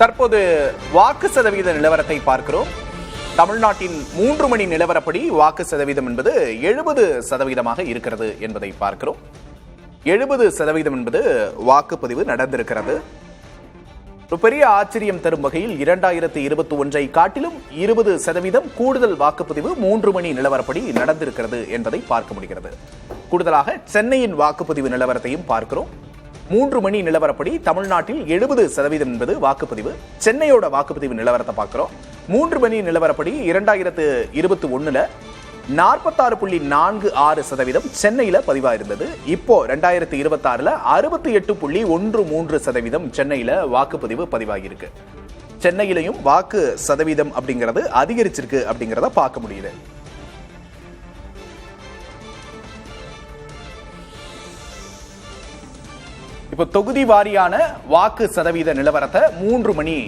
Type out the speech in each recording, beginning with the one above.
தற்போது வாக்கு சதவீத நிலவரத்தை பார்க்கிறோம். தமிழ்நாட்டின் 3 மணி நிலவரப்படி வாக்கு சதவீதம் என்பது 70% இருக்கிறது என்பதை பார்க்கிறோம். 70% என்பது வாக்குப்பதிவு நடந்திருக்கிறது. ஒரு பெரிய ஆச்சரியம் தரும் வகையில் 2021 காட்டிலும் 20% கூடுதல் வாக்குப்பதிவு 3 மணி நிலவரப்படி நடந்திருக்கிறது என்பதை பார்க்க முடிகிறது. கூடுதலாக சென்னையின் வாக்குப்பதிவு நிலவரத்தையும் பார்க்கிறோம். 3 மணி நிலவரப்படி தமிழ்நாட்டில் 70% என்பது வாக்குப்பதிவு. சென்னையோட வாக்குப்பதிவு நிலவரத்தை பார்க்கிறோம். 3 மணி நிலவரப்படி 2021 46.46% சென்னையில பதிவாயிருந்தது. இப்போ 2026 68.13% சென்னையில வாக்குப்பதிவு பதிவாகியிருக்கு. சென்னையிலையும் வாக்கு சதவீதம் அப்படிங்கிறது அதிகரிச்சிருக்கு அப்படிங்கிறத பார்க்க முடியுது. இப்போ தொகுதி வாரியான வாக்கு சதவீத நிலவரத்தை 3 மணி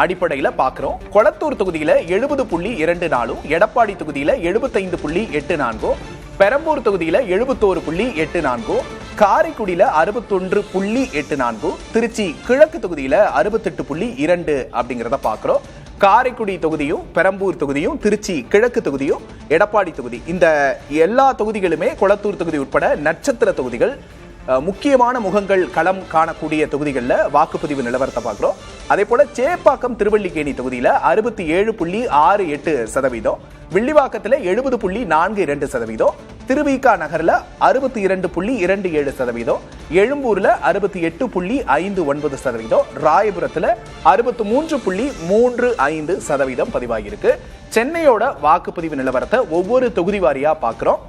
அடிப்படையில் பார்க்கிறோம். கொளத்தூர் தொகுதியில 70.24, எடப்பாடி தொகுதியில 75.84, பெரம்பூர் தொகுதியில 71.84, காரைக்குடியில 61.84, திருச்சி கிழக்கு தொகுதியில 68.2 அப்படிங்கிறத பார்க்கிறோம். காரைக்குடி தொகுதியும் பெரம்பூர் தொகுதியும் திருச்சி கிழக்கு தொகுதியும் எடப்பாடி தொகுதி, இந்த எல்லா தொகுதிகளுமே கொளத்தூர் தொகுதி உட்பட நட்சத்திர தொகுதிகள், முக்கியமான முகங்கள் களம் காணக்கூடிய தொகுதிகளில் வாக்குப்பதிவு நிலவரத்தை பார்க்கிறோம். அதே போல சேப்பாக்கம் திருவல்லிக்கேணி தொகுதியில 67.68%, வில்லிவாக்கத்தில் 70.42%, திருவிக நகர்ல 62.27%, எழும்பூர்ல 68.59%, ராயபுரத்துல 63.35% பதிவாகியிருக்கு. சென்னையோட வாக்குப்பதிவு நிலவரத்தை ஒவ்வொரு தொகுதி வாரியா பார்க்கிறோம்.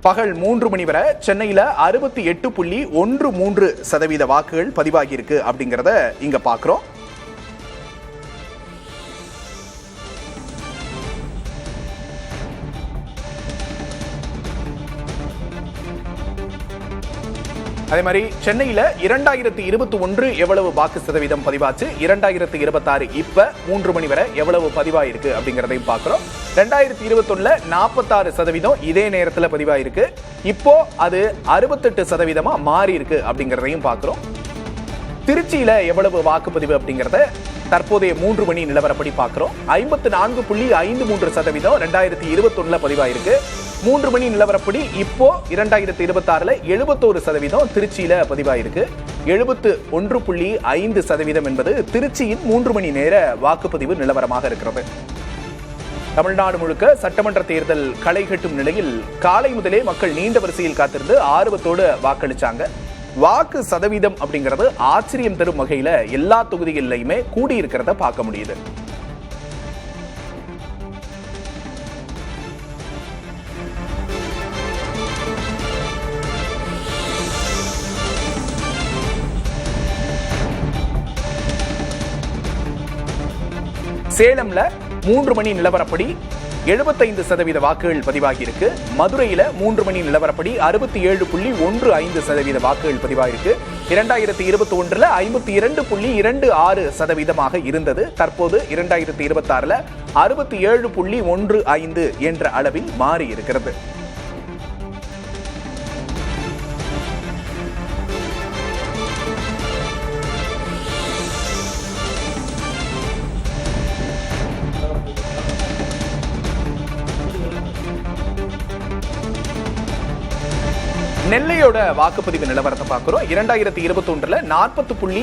பகல் 3 மணி வரை சென்னையில 68.13% வாக்குகள் பதிவாகி இருக்கு அப்படிங்கறத இங்க பாக்குறோம். அதே மாதிரி சென்னையில 2021 எவ்வளவு வாக்கு சதவீதம் பதிவாச்சு, 2026 இப்ப 3 மணி வரை எவ்வளவு பதிவாயிருக்கு அப்படிங்கறதையும் பார்க்கிறோம். 2021 46% இதே நேரத்துல பதிவாயிருக்கு. இப்போ அது 68% மாறி இருக்கு அப்படிங்கறதையும் பார்க்கிறோம். திருச்சியில எவ்வளவு வாக்குப்பதிவு அப்படிங்கறத தற்போதைய 3 மணி நிலவரப்படி பார்க்கிறோம். 54.53% 2021 பதிவாயிருக்கு. 3 மணி நிலவரப்படி இப்போ 2026 71% திருச்சியில பதிவாயிருக்கு. 71.5% என்பது திருச்சியின் 3 மணி நேர வாக்குப்பதிவு நிலவரமாக இருக்கிறது. தமிழ்நாடு முழுக்க சட்டமன்ற தேர்தல் களை கட்டும் நிலையில் காலை முதலே மக்கள் நீண்ட வரிசையில் காத்திருந்து ஆர்வத்தோடு வாக்களிச்சாங்க. வாக்கு சதவீதம் அப்படிங்கிறது ஆச்சரியம் தரும் வகையில எல்லா தொகுதிகளிலுமே கூடியிருக்கிறத பார்க்க முடியுது. சேலம்ல 3 மணி நிலவரப்படி 75% வாக்குகள் பதிவாகி இருக்கு. மதுரையில 3 மணி நிலவரப்படி 67.15% வாக்குகள் பதிவாயிருக்கு. 2021 52.26% இருந்தது. தற்போது 2026 67.15 என்ற அளவில் மாறி இருக்கிறது. நெல்லையோட வாக்குப்பதிவு நிலவரத்தை பார்க்கிறோம். 2021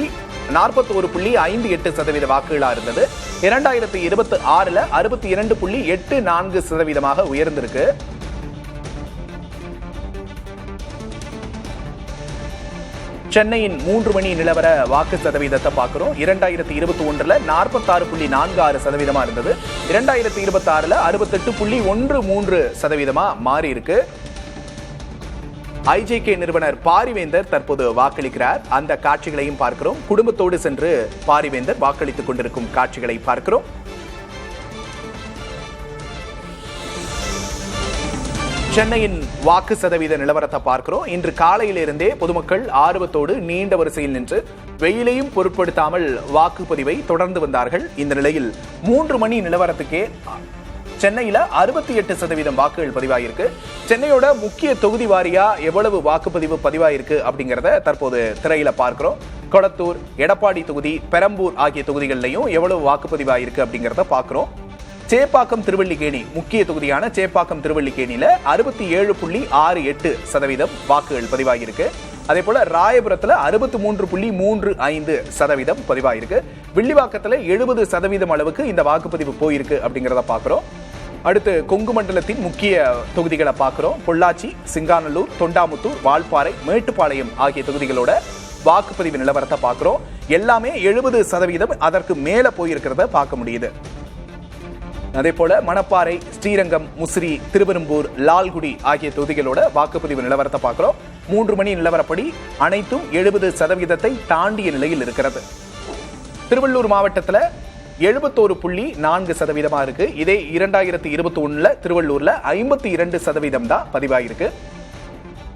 41.58% வாக்குகளா இருந்தது. 2026 62.84% உயர்ந்திருக்கு. சென்னையின் 3 மணி நிலவர வாக்கு சதவீதத்தை பார்க்கிறோம். 2021 46.46% இருந்தது. 2026 68.13% மாறி இருக்கு. ஐஜேகே நிறுவனர் பாரிவேந்தர் தற்போது வாக்களிக்கிறார். அந்த காட்சிகளையும் பார்க்கிறோம். குடும்பத்தோடு சென்று பாரிவேந்தர் வாக்களித்துக் கொண்டிருக்கும் காட்சிகளை பார்க்கிறோம். சென்னையின் வாக்கு சதவீத நிலவரத்தை பார்க்கிறோம். இன்று காலையிலிருந்தே பொதுமக்கள் ஆர்வத்தோடு நீண்ட வரிசையில் நின்று வெயிலையும் பொருட்படுத்தாமல் வாக்குப்பதிவை தொடர்ந்து வந்தார்கள். இந்த நிலையில் 3 மணி நிலவரத்துக்கே சென்னையில 68% வாக்குகள் பதிவாயிருக்கு. சென்னையோட முக்கிய தொகுதி வாரியா எவ்வளவு வாக்குப்பதிவு பதிவாயிருக்கு அப்படிங்கறத தற்போது திரையில பார்க்கிறோம். கொளத்தூர், எடப்பாடி தொகுதி, பெரம்பூர் ஆகிய தொகுதிகளிலையும் எவ்வளவு வாக்குப்பதிவாயிருக்கு அப்படிங்கறத பார்க்கிறோம். சேப்பாக்கம் திருவல்லிக்கேணி முக்கிய தொகுதியான சேப்பாக்கம் திருவல்லிக்கேணியில 67.68% வாக்குகள் பதிவாகியிருக்கு. அதே போல ராயபுரத்துல 63.35% பதிவாயிருக்கு. வில்லிவாக்கத்துல 70% அளவுக்கு இந்த வாக்குப்பதிவு போயிருக்கு அப்படிங்கறத பாக்குறோம். அடுத்து கொங்கு மண்டலத்தின் முக்கிய தொகுதிகளை பார்க்கிறோம். பொள்ளாச்சி, சிங்காநல்லூர், தொண்டாமுத்தூர், வால்பாறை, மேட்டுப்பாளையம் ஆகிய தொகுதிகளோட வாக்குப்பதிவு நிலவரத்தை பார்க்கிறோம். எல்லாமே 70% அதற்கு மேல போயிருக்கிறத பார்க்க முடியுது. அதே போல மணப்பாறை, ஸ்ரீரங்கம், முசிறி, திருவெரும்பூர், லால்குடி ஆகிய தொகுதிகளோட வாக்குப்பதிவு நிலவரத்தை பார்க்கிறோம். 3 மணி நிலவரப்படி அனைத்தும் 70% தாண்டிய நிலையில் இருக்கிறது. திருவள்ளூர் மாவட்டத்தில் 71.4% இருக்கு. இதே 2021 திருவள்ளூர்ல 52% தான் பதிவாயிருக்கு.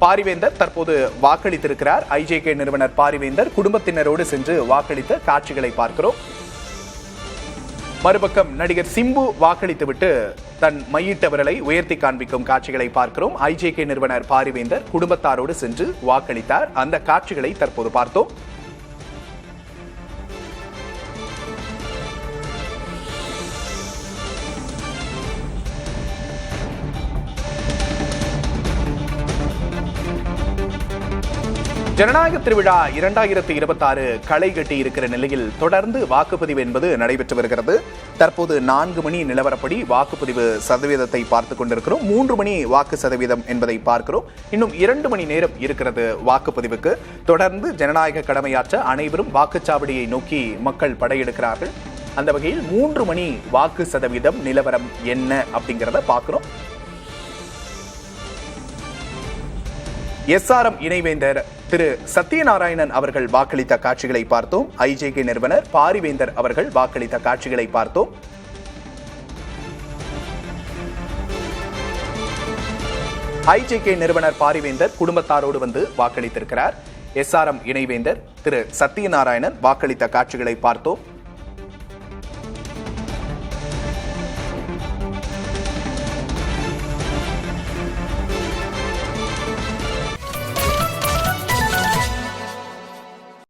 பாரிவேந்தர் தற்போது வாக்களித்திருக்கிறார். ஐஜேகே நிறுவனர் பாரிவேந்தர் குடும்பத்தினரோடு சென்று வாக்களித்த காட்சிகளை பார்க்கிறோம். மறுபக்கம் நடிகர் சிம்பு வாக்களித்துவிட்டு தன் மையிட்ட விரலை உயர்த்தி காண்பிக்கும் காட்சிகளை பார்க்கிறோம். ஐஜேகே நிறுவனர் பாரிவேந்தர் குடும்பத்தாரோடு சென்று வாக்களித்தார். அந்த காட்சிகளை தற்போது பார்த்தோம். ஜனநாயக திருவிழா 2026 களை கட்டி இருக்கிற நிலையில் தொடர்ந்து வாக்குப்பதிவு என்பது நடைபெற்று வருகிறது. தற்போது 4 மணி நிலவரப்படி வாக்குப்பதிவு சதவீதத்தை பார்த்துக் கொண்டிருக்கிறோம். 3 மணி வாக்கு சதவீதம் என்பதை பார்க்கிறோம். இன்னும் 2 மணி நேரம் இருக்கிறது வாக்குப்பதிவுக்கு. தொடர்ந்து ஜனநாயக கடமையாற்ற அனைவரும் வாக்குச்சாவடியை நோக்கி மக்கள் படையெடுக்கிறார்கள். அந்த வகையில் 3 மணி வாக்கு சதவீதம் நிலவரம் என்ன அப்படிங்கிறத பார்க்கிறோம். SRM இணைவேந்தர் திரு சத்யநாராயணன் அவர்கள் வாக்களித்த காட்சிகளை பார்த்தோம். ஐஜேகே நிறுவனர் பாரிவேந்தர் அவர்கள் வாக்களித்த காட்சிகளை பார்த்தோம். ஐஜேகே நிறுவனர் பாரிவேந்தர் குடும்பத்தாரோடு வந்து வாக்களித்திருக்கிறார். SRM இணைவேந்தர் திரு சத்யநாராயணன் வாக்களித்த காட்சிகளை பார்த்தோம்.